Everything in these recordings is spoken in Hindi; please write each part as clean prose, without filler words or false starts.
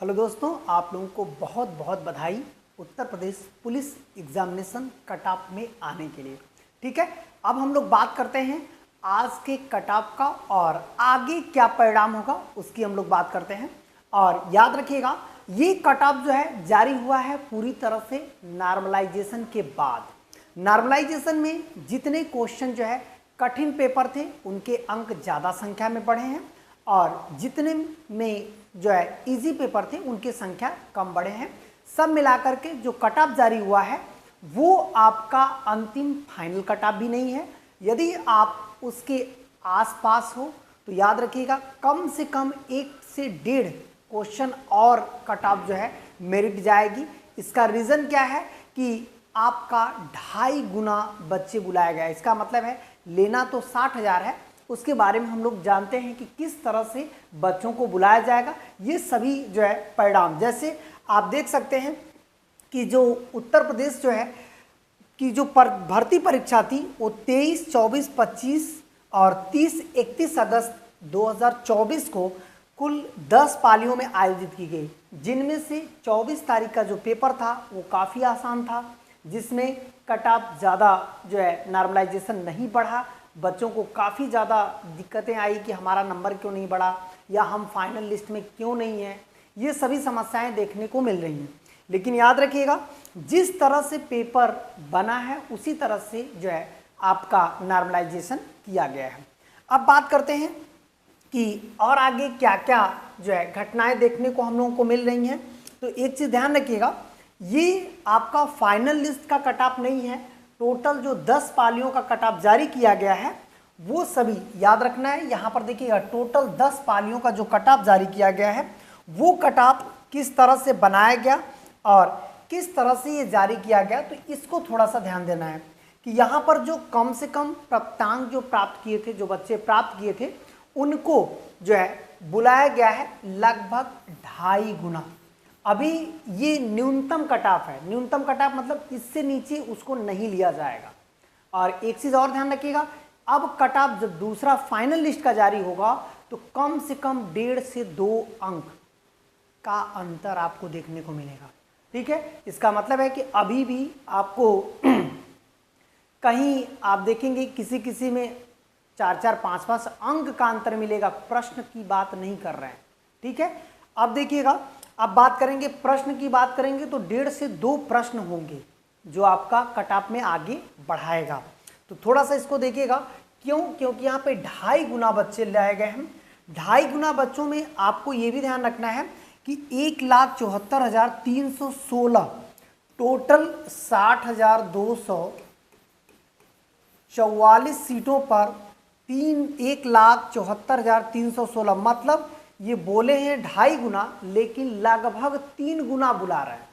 हेलो दोस्तों, आप लोगों को बहुत बहुत बधाई Uttar Pradesh police examination cut off में आने के लिए। ठीक है, अब हम लोग बात करते हैं आज के कट ऑफ का और आगे क्या परिणाम होगा उसकी हम लोग बात करते हैं। और याद रखिएगा, ये कट ऑफ जो है जारी हुआ है पूरी तरह से नॉर्मलाइजेशन के बाद। नॉर्मलाइजेशन में जितने क्वेश्चन जो है कठिन पेपर थे उनके अंक ज़्यादा संख्या में बढ़े हैं और जितने में जो है इजी पेपर थे उनकी संख्या कम बढ़े हैं। सब मिलाकर के जो कट ऑफ जारी हुआ है वो आपका अंतिम फाइनल कट ऑफ भी नहीं है। यदि आप उसके आसपास हो तो याद रखिएगा कम से कम 1 से 1.5 क्वेश्चन और कट ऑफ जो है मेरिट जाएगी। इसका रीज़न क्या है कि आपका 2.5 गुना बच्चे बुलाया गया है। इसका मतलब है लेना तो 60,000 है, उसके बारे में हम लोग जानते हैं कि किस तरह से बच्चों को बुलाया जाएगा। ये सभी जो है परिणाम, जैसे आप देख सकते हैं कि जो उत्तर प्रदेश जो है कि जो भर्ती परीक्षा थी वो 23, 24, 25 और 30, 31 अगस्त 2024 को कुल 10 पालियों में आयोजित की गई, जिनमें से 24 तारीख का जो पेपर था वो काफ़ी आसान था, जिसमें कट ऑफ ज़्यादा जो है नॉर्मलाइजेशन नहीं बढ़ा। बच्चों को काफ़ी ज़्यादा दिक्कतें आई कि हमारा नंबर क्यों नहीं बढ़ा या हम फाइनल लिस्ट में क्यों नहीं हैं, ये सभी समस्याएं देखने को मिल रही हैं। लेकिन याद रखिएगा, जिस तरह से पेपर बना है उसी तरह से जो है आपका नॉर्मलाइजेशन किया गया है। अब बात करते हैं कि और आगे क्या क्या जो है घटनाएं देखने को हम लोगों को मिल रही हैं। तो एक चीज़ ध्यान रखिएगा, ये आपका फाइनल लिस्ट का कट ऑफ नहीं है। टोटल जो 10 पालियों का कट ऑफ जारी किया गया है वो सभी याद रखना है। यहाँ पर देखिएगा, टोटल 10 पालियों का जो कट ऑफ जारी किया गया है वो कट ऑफ किस तरह से बनाया गया और किस तरह से ये जारी किया गया, तो इसको थोड़ा सा ध्यान देना है कि यहाँ पर जो कम से कम प्राप्तांक जो प्राप्त किए थे, जो बच्चे प्राप्त किए थे, उनको जो है बुलाया गया है लगभग 2.5 गुना। अभी ये न्यूनतम कट ऑफ है, न्यूनतम कट ऑफ मतलब इससे नीचे उसको नहीं लिया जाएगा। और एक चीज़ और ध्यान रखिएगा, अब कट ऑफ जब दूसरा फाइनल लिस्ट का जारी होगा तो कम से कम 1.5 से 2 अंक का अंतर आपको देखने को मिलेगा। ठीक है, इसका मतलब है कि अभी भी आपको कहीं आप देखेंगे किसी किसी में 4-4, 5-5 अंक का अंतर मिलेगा। प्रश्न की बात नहीं कर रहे हैं। ठीक है, अब देखिएगा, अब बात करेंगे प्रश्न की बात करेंगे तो 1.5 से 2 प्रश्न होंगे जो आपका कट ऑफ में आगे बढ़ाएगा। तो थोड़ा सा इसको देखिएगा, क्यों? क्योंकि यहाँ पे 2.5 गुना बच्चे लाए गए हैं। 2.5 गुना बच्चों में आपको ये भी ध्यान रखना है कि 1,74,316 टोटल 60,244 सीटों पर 1,74,316 मतलब ये बोले हैं 2.5 गुना, लेकिन लगभग 3 गुना बुला रहे हैं।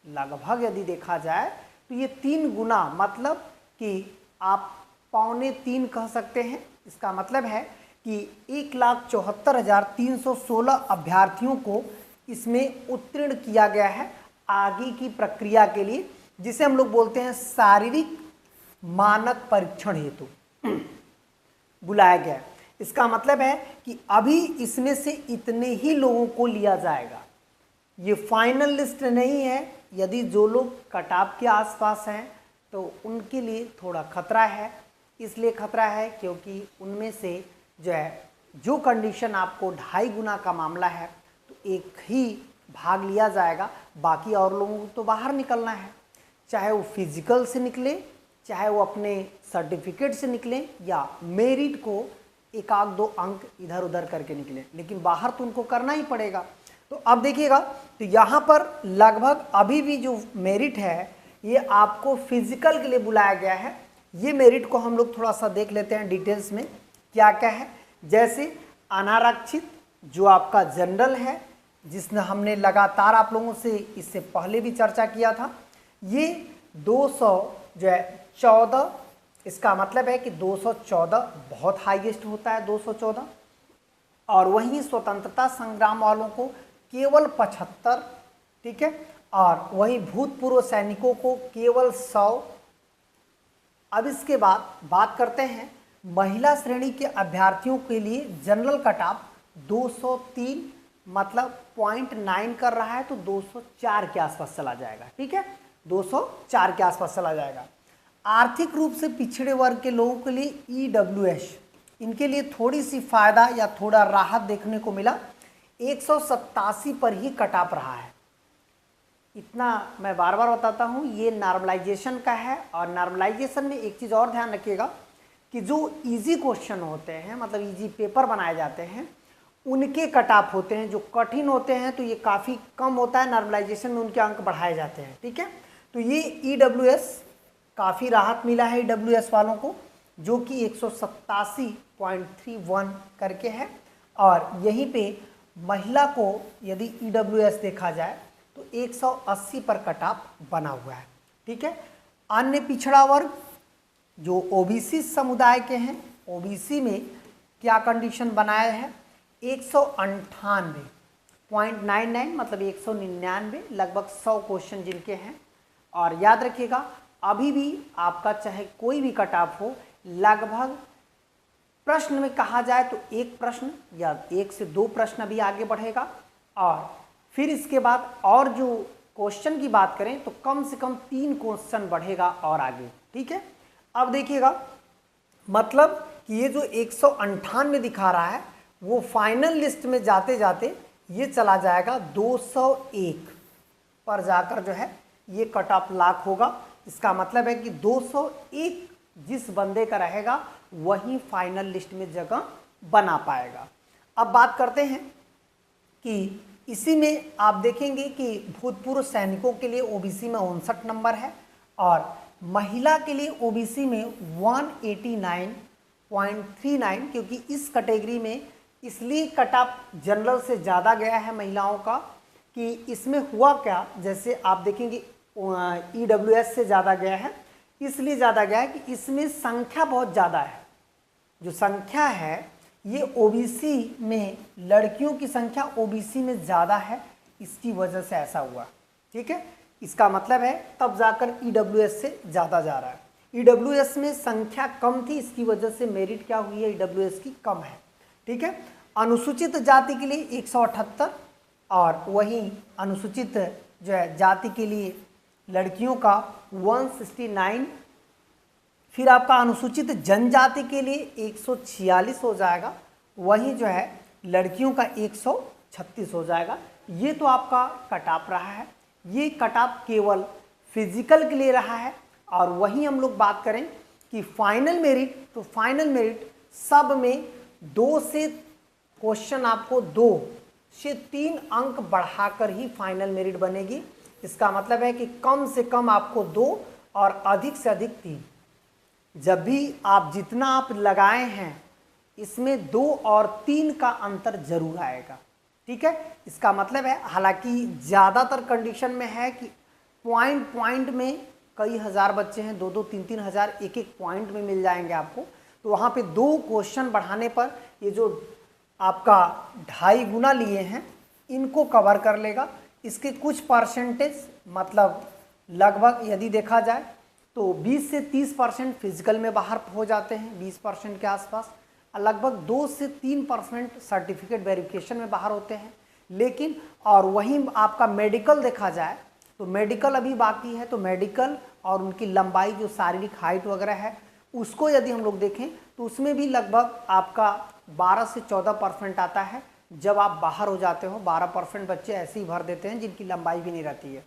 लगभग यदि देखा जाए तो ये 3 गुना मतलब कि आप 2.25 कह सकते हैं। इसका मतलब है कि 1,74,316 अभ्यर्थियों को इसमें उत्तीर्ण किया गया है आगे की प्रक्रिया के लिए, जिसे हम लोग बोलते हैं शारीरिक मानक परीक्षण हेतु बुलाया गया है। इसका मतलब है कि अभी इसमें से इतने ही लोगों को लिया जाएगा। ये फाइनल लिस्ट नहीं है। यदि जो लोग कट ऑफ के आसपास हैं तो उनके लिए थोड़ा खतरा है। इसलिए खतरा है क्योंकि उनमें से जो है जो कंडीशन आपको 2.5 गुना का मामला है तो एक ही भाग लिया जाएगा, बाकी और लोगों को तो बाहर निकलना है, चाहे वो फिजिकल से निकले, चाहे वो अपने सर्टिफिकेट से निकले या मेरिट को 1-2 अंक इधर उधर करके निकले, लेकिन बाहर तो उनको करना ही पड़ेगा। तो अब देखिएगा, तो यहाँ पर लगभग अभी भी जो मेरिट है ये आपको फिजिकल के लिए बुलाया गया है। ये मेरिट को हम लोग थोड़ा सा देख लेते हैं डिटेल्स में क्या क्या है। जैसे अनारक्षित जो आपका जनरल है, जिसने हमने लगातार आप लोगों से इससे पहले भी चर्चा किया था, ये 214, इसका मतलब है कि 214 बहुत हाईएस्ट होता है, 214। और वहीं स्वतंत्रता संग्राम वालों को केवल 75, ठीक है, और वहीं भूतपूर्व सैनिकों को केवल 100। अब इसके बाद बात करते हैं महिला श्रेणी के अभ्यर्थियों के लिए जनरल कट ऑफ 203 मतलब 0.9 कर रहा है तो 204 के आसपास चला जाएगा। ठीक है, 204 के आसपास चला जाएगा। आर्थिक रूप से पिछड़े वर्ग के लोगों के लिए EWS, इनके लिए थोड़ी सी फायदा या थोड़ा राहत देखने को मिला, 187 पर ही कट ऑफ रहा है। इतना मैं बार बार बताता हूँ, ये नॉर्मलाइजेशन का है। और नॉर्मलाइजेशन में एक चीज़ और ध्यान रखिएगा कि जो इजी क्वेश्चन होते हैं, मतलब इजी पेपर बनाए जाते हैं, उनके कट ऑफ होते हैं। जो कठिन होते हैं तो ये काफ़ी कम होता है, नॉर्मलाइजेशन में उनके अंक बढ़ाए जाते हैं। ठीक है, तो ये EWS काफ़ी राहत मिला है EWS वालों को, जो कि 187.31 करके है। और यहीं पे महिला को यदि EWS देखा जाए तो 180 पर कट ऑफ बना हुआ है। ठीक है, अन्य पिछड़ा वर्ग जो OBC समुदाय के हैं, OBC में क्या कंडीशन बनाया है, 198.99 मतलब 199, लगभग 100 क्वेश्चन जिनके हैं। और याद रखिएगा, अभी भी आपका चाहे कोई भी कट ऑफ हो, लगभग प्रश्न में कहा जाए तो एक प्रश्न या 1 से 2 प्रश्न अभी आगे बढ़ेगा। और फिर इसके बाद और जो क्वेश्चन की बात करें तो कम से कम 3 क्वेश्चन बढ़ेगा और आगे। ठीक है, अब देखिएगा, मतलब कि ये जो 198 दिखा रहा है वो फाइनल लिस्ट में जाते जाते ये चला जाएगा 201 पर जाकर जो है ये कट ऑफ लॉक होगा। इसका मतलब है कि 201 जिस बंदे का रहेगा वही फाइनल लिस्ट में जगह बना पाएगा। अब बात करते हैं कि इसी में आप देखेंगे कि भूतपूर्व सैनिकों के लिए OBC में 59 नंबर है और महिला के लिए OBC में 189.39, क्योंकि इस कैटेगरी में इसलिए कट ऑफ जनरल से ज़्यादा गया है महिलाओं का कि इसमें हुआ क्या, जैसे आप देखेंगे EWS से ज़्यादा गया है, इसलिए ज़्यादा गया है कि इसमें संख्या बहुत ज़्यादा है। जो संख्या है ये OBC में, लड़कियों की संख्या OBC में ज़्यादा है, इसकी वजह से ऐसा हुआ। ठीक है, इसका मतलब है तब जाकर EWS से ज़्यादा जा रहा है। EWS में संख्या कम थी, इसकी वजह से मेरिट क्या हुई है, EWS की कम है। ठीक है, अनुसूचित जाति के लिए 178 और वहीं अनुसूचित जो है जाति के लिए लड़कियों का 169, फिर आपका अनुसूचित जनजाति के लिए 146 हो जाएगा, वहीं जो है लड़कियों का 136 हो जाएगा। ये तो आपका कट ऑफ रहा है। ये कट ऑफ केवल फिजिकल के लिए रहा है। और वहीं हम लोग बात करें कि फाइनल मेरिट, तो फाइनल मेरिट सब में 2 से क्वेश्चन आपको 2 से 3 अंक बढ़ाकर ही फाइनल मेरिट बनेगी। इसका मतलब है कि कम से कम आपको 2 और अधिक से अधिक 3। जब भी आप जितना आप लगाए हैं इसमें 2 और 3 का अंतर जरूर आएगा। ठीक है, इसका मतलब है, हालांकि ज़्यादातर कंडीशन में है कि पॉइंट में कई हज़ार बच्चे हैं, 2-2, 3-3 हज़ार एक पॉइंट में मिल जाएंगे आपको, तो वहाँ पे 2 क्वेश्चन बढ़ाने पर ये जो आपका 2.5 गुना लिए हैं इनको कवर कर लेगा। इसके कुछ परसेंटेज, मतलब लगभग यदि देखा जाए तो 20 से 30% फिजिकल में बाहर हो जाते हैं, 20% के आसपास, लगभग 2 से 3% सर्टिफिकेट वेरिफिकेशन में बाहर होते हैं। लेकिन और वहीं आपका मेडिकल देखा जाए तो मेडिकल अभी बाकी है, तो मेडिकल और उनकी लंबाई जो शारीरिक हाइट वगैरह है उसको यदि हम लोग देखें तो उसमें भी लगभग आपका 12 से 14% आता है। जब आप बाहर हो जाते हो 12% बच्चे ऐसे ही भर देते हैं जिनकी लंबाई भी नहीं रहती है,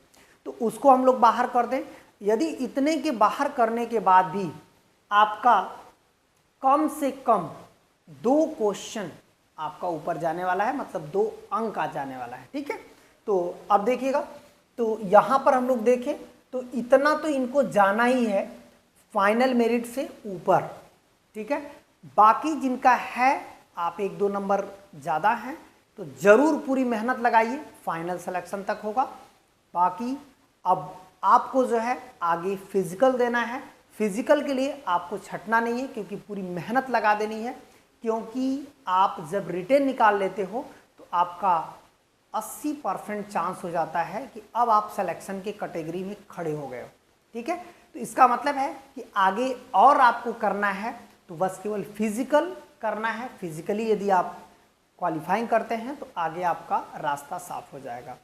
तो उसको हम लोग बाहर कर दें। यदि इतने के बाहर करने के बाद भी आपका कम से कम 2 क्वेश्चन आपका ऊपर जाने वाला है, मतलब 2 अंक आ जाने वाला है। ठीक है, तो अब देखिएगा, तो यहाँ पर हम लोग देखें तो इतना तो इनको जाना ही है फाइनल मेरिट से ऊपर। ठीक है, बाकी जिनका है आप 1-2 नंबर ज़्यादा हैं तो ज़रूर पूरी मेहनत लगाइए, फाइनल सिलेक्शन तक होगा। बाकी अब आपको जो है आगे फिजिकल देना है। फिजिकल के लिए आपको छटना नहीं है, क्योंकि पूरी मेहनत लगा देनी है, क्योंकि आप जब रिटेन निकाल लेते हो तो आपका 80% चांस हो जाता है कि अब आप सिलेक्शन के कैटेगरी में खड़े हो गए हो। ठीक है, तो इसका मतलब है कि आगे और आपको करना है तो बस केवल फिजिकल करना है। फिजिकली यदि आप क्वालिफाइंग करते हैं तो आगे आपका रास्ता साफ हो जाएगा।